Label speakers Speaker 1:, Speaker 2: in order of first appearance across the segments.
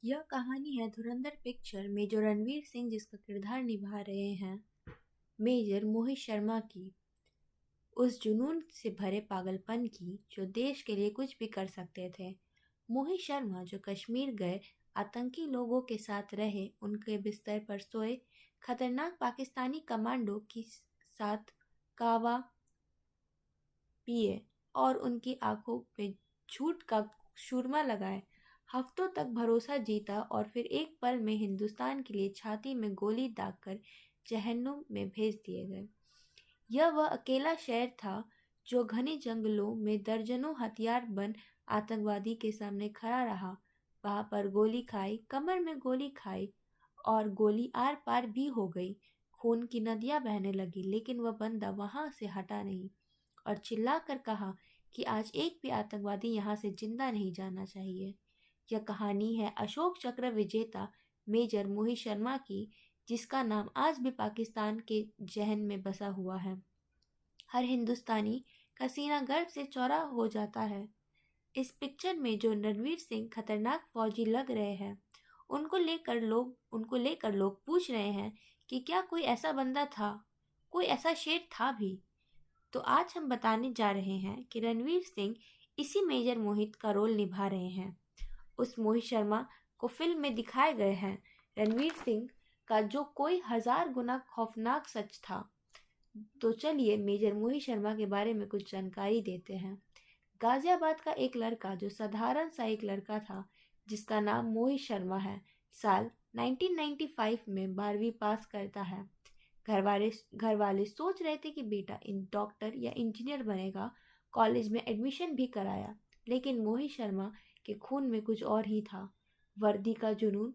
Speaker 1: यह कहानी है धुरंधर पिक्चर में जो रणवीर सिंह जिसका किरदार निभा रहे हैं मेजर मोहित शर्मा की, उस जुनून से भरे पागलपन की जो देश के लिए कुछ भी कर सकते थे। मोहित शर्मा जो कश्मीर गए, आतंकी लोगों के साथ रहे, उनके बिस्तर पर सोए, खतरनाक पाकिस्तानी कमांडो के साथ कावा पिए और उनकी आंखों पे झूठ का सुरमा लगाए, हफ्तों तक भरोसा जीता और फिर एक पल में हिंदुस्तान के लिए छाती में गोली दागकर जहन्नुम में भेज दिए गए। यह वह अकेला शहर था जो घने जंगलों में दर्जनों हथियारबंद आतंकवादी के सामने खड़ा रहा। वहां पर गोली खाई, कमर में गोली खाई और गोली आर पार भी हो गई। खून की नदियां बहने लगी, लेकिन वह बंदा वहां से हटा नहीं और चिल्लाकर कहा कि आज एक भी आतंकवादी यहाँ से जिंदा नहीं जाना चाहिए। यह कहानी है अशोक चक्र विजेता मेजर मोहित शर्मा की, जिसका नाम आज भी पाकिस्तान के जहन में बसा हुआ है। हर हिंदुस्तानी का सीना गर्व से चौड़ा हो जाता है। इस पिक्चर में जो रणवीर सिंह खतरनाक फौजी लग रहे हैं, उनको लेकर लोग पूछ रहे हैं कि क्या कोई ऐसा बंदा था, कोई ऐसा शेर था भी। तो आज हम बताने जा रहे हैं कि रणवीर सिंह इसी मेजर मोहित का रोल निभा रहे हैं। उस मोहित शर्मा को फिल्म में दिखाए गए हैं रणवीर सिंह का जो कोई हजार गुना खौफनाक सच था। तो चलिए मेजर मोहित शर्मा के बारे में कुछ जानकारी देते हैं। गाजियाबाद का एक लड़का जो साधारण सा एक लड़का था, जिसका नाम मोहित शर्मा है, साल 1995 में 12वीं पास करता है। घर वाले सोच रहे थे कि बेटा इन डॉक्टर या इंजीनियर बनेगा। कॉलेज में एडमिशन भी कराया, लेकिन मोहित शर्मा के खून में कुछ और ही था, वर्दी का जुनून।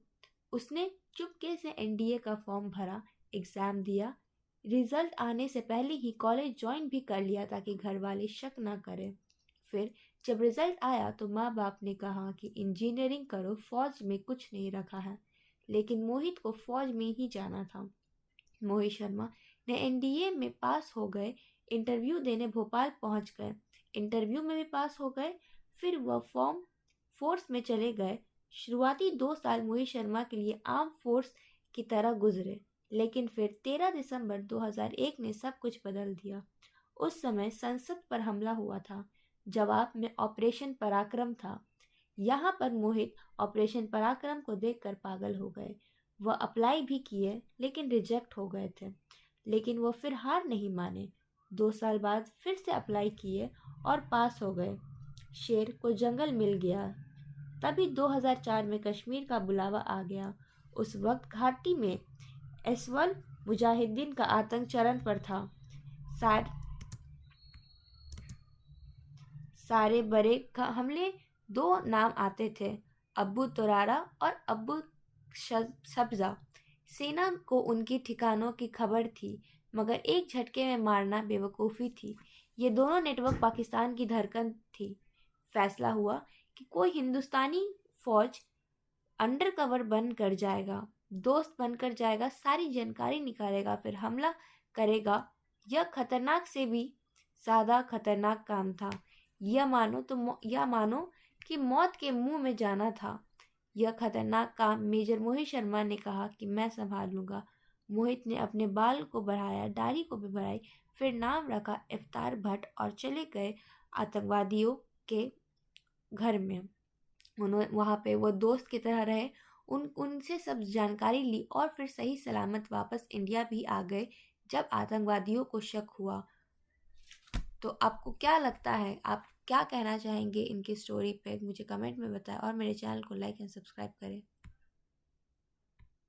Speaker 1: उसने चुपके से एनडीए का फॉर्म भरा, एग्जाम दिया, रिजल्ट आने से पहले ही कॉलेज ज्वाइन भी कर लिया ताकि घर वाले शक ना करें। फिर जब रिजल्ट आया तो माँ बाप ने कहा कि इंजीनियरिंग करो, फौज में कुछ नहीं रखा है, लेकिन मोहित को फौज में ही जाना था। मोहित शर्मा ने एनडीए में पास हो गए, इंटरव्यू देने भोपाल पहुंच गए, इंटरव्यू में भी पास हो गए। फिर वह फॉर्म फोर्स में चले गए। शुरुआती 2 साल मोहित शर्मा के लिए आर्म फोर्स की तरह गुजरे, लेकिन फिर 13 दिसंबर 2001 ने सब कुछ बदल दिया। उस समय संसद पर हमला हुआ था, जवाब में ऑपरेशन पराक्रम था। यहाँ पर मोहित ऑपरेशन पराक्रम को देखकर पागल हो गए। वह अप्लाई भी किए, लेकिन रिजेक्ट हो गए थे। लेकिन वह फिर हार नहीं माने। 2 साल बाद फिर से अप्लाई किए और पास हो गए। शेर को जंगल मिल गया। तभी 2004 में कश्मीर का बुलावा आ गया। उस वक्त घाटी में एसवल मुजाहिदीन का आतंक चरम पर था। सारे बड़े हमले 2 नाम आते थे, अब्बू तोरारा और अब्बू सब्जा। सेना को उनकी ठिकानों की खबर थी, मगर एक झटके में मारना बेवकूफ़ी थी। ये दोनों नेटवर्क पाकिस्तान की धड़कन थी। फैसला हुआ कि कोई हिंदुस्तानी फौज अंडर कवर बनकर जाएगा, दोस्त बनकर जाएगा, सारी जानकारी निकालेगा, फिर हमला करेगा। यह खतरनाक से भी ज़्यादा खतरनाक काम था। यह मानो कि मौत के मुंह में जाना था। यह खतरनाक काम मेजर मोहित शर्मा ने कहा कि मैं संभाल लूंगा। मोहित ने अपने बाल को बढ़ाया, दाढ़ी को भी बढ़ाई, फिर नाम रखा इफ्तार भट्ट और चले गए आतंकवादियों के घर में। उन्होंने वहाँ पे वो दोस्त की तरह रहे, उनसे सब जानकारी ली और फिर सही सलामत वापस इंडिया भी आ गए जब आतंकवादियों को शक हुआ। तो आपको क्या लगता है, आप क्या कहना चाहेंगे इनकी स्टोरी पे, मुझे कमेंट में बताएं और मेरे चैनल को लाइक एंड सब्सक्राइब करें।